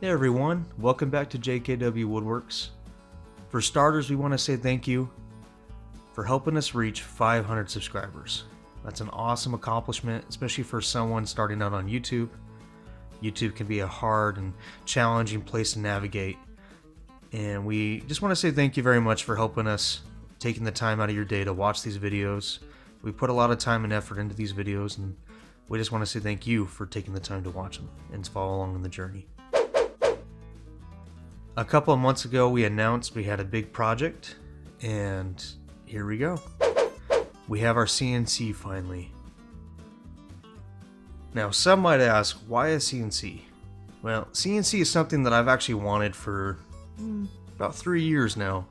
Hey everyone, welcome back to JKW Woodworks. For starters, we want to say thank you for helping us reach 500 subscribers. That's an awesome accomplishment, especially for someone starting out on YouTube. YouTube can be a hard and challenging place to navigate, and we just want to say thank you very much for helping us, taking the time out of your day to watch these videos. We put a lot of time and effort into these videos, and we just want to say thank you for taking the time to watch them and follow along on the journey. A couple of months ago, we announced we had a big project, and here we go. We have our CNC finally. Now, some might ask, why a CNC? Well, CNC is something that I've actually wanted for about 3 years now.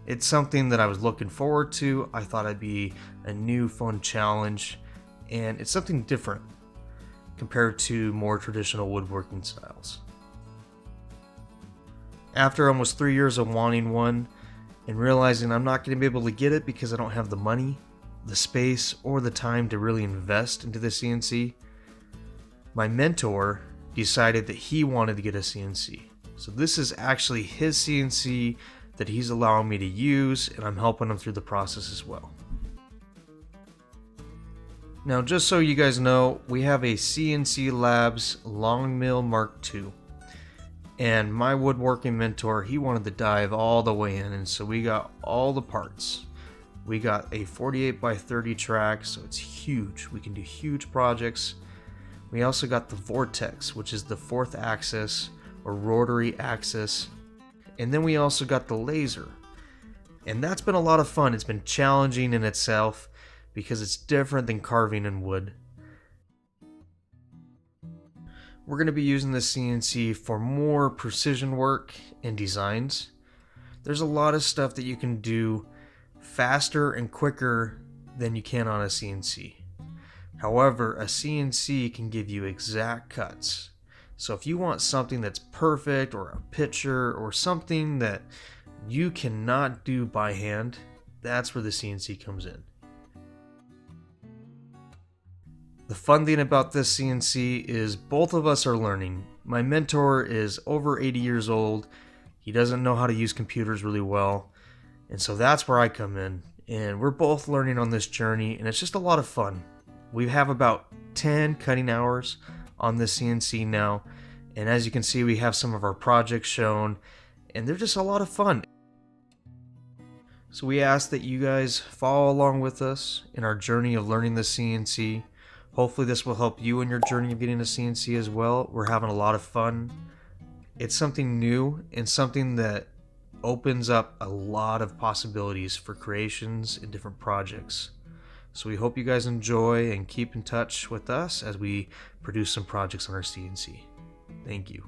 It's something that I was looking forward to. I thought it'd be a new fun challenge, and it's something different compared to more traditional woodworking styles. After almost 3 years of wanting one and realizing I'm not going to be able to get it because I don't have the money, the space, or the time to really invest into the CNC, my mentor decided that he wanted to get a CNC. So this is actually his CNC that he's allowing me to use, and I'm helping him through the process as well. Now, just so you guys know, we have a CNC Labs Long Mill Mark II. And my woodworking mentor, he wanted to dive all the way in, and so we got all the parts. We got a 48 by 30 track, so it's huge. We can do huge projects. We also got the Vortex, which is the 4th axis or rotary axis. And then we also got the laser. And that's been a lot of fun. It's been challenging in itself because it's different than carving in wood. We're going to be using the CNC for more precision work and designs. There's a lot of stuff that you can do faster and quicker than you can on a CNC. However, a CNC can give you exact cuts. So if you want something that's perfect, or a picture, or something that you cannot do by hand, that's where the CNC comes in. The fun thing about this CNC is both of us are learning. My mentor is over 80 years old. He doesn't know how to use computers really well. And so that's where I come in. And we're both learning on this journey, and it's just a lot of fun. We have about 10 cutting hours on this CNC now. And as you can see, we have some of our projects shown, and they're just a lot of fun. So we ask that you guys follow along with us in our journey of learning the CNC. Hopefully this will help you in your journey of getting a CNC as well. We're having a lot of fun. It's something new and something that opens up a lot of possibilities for creations and different projects. So we hope you guys enjoy and keep in touch with us as we produce some projects on our CNC. Thank you.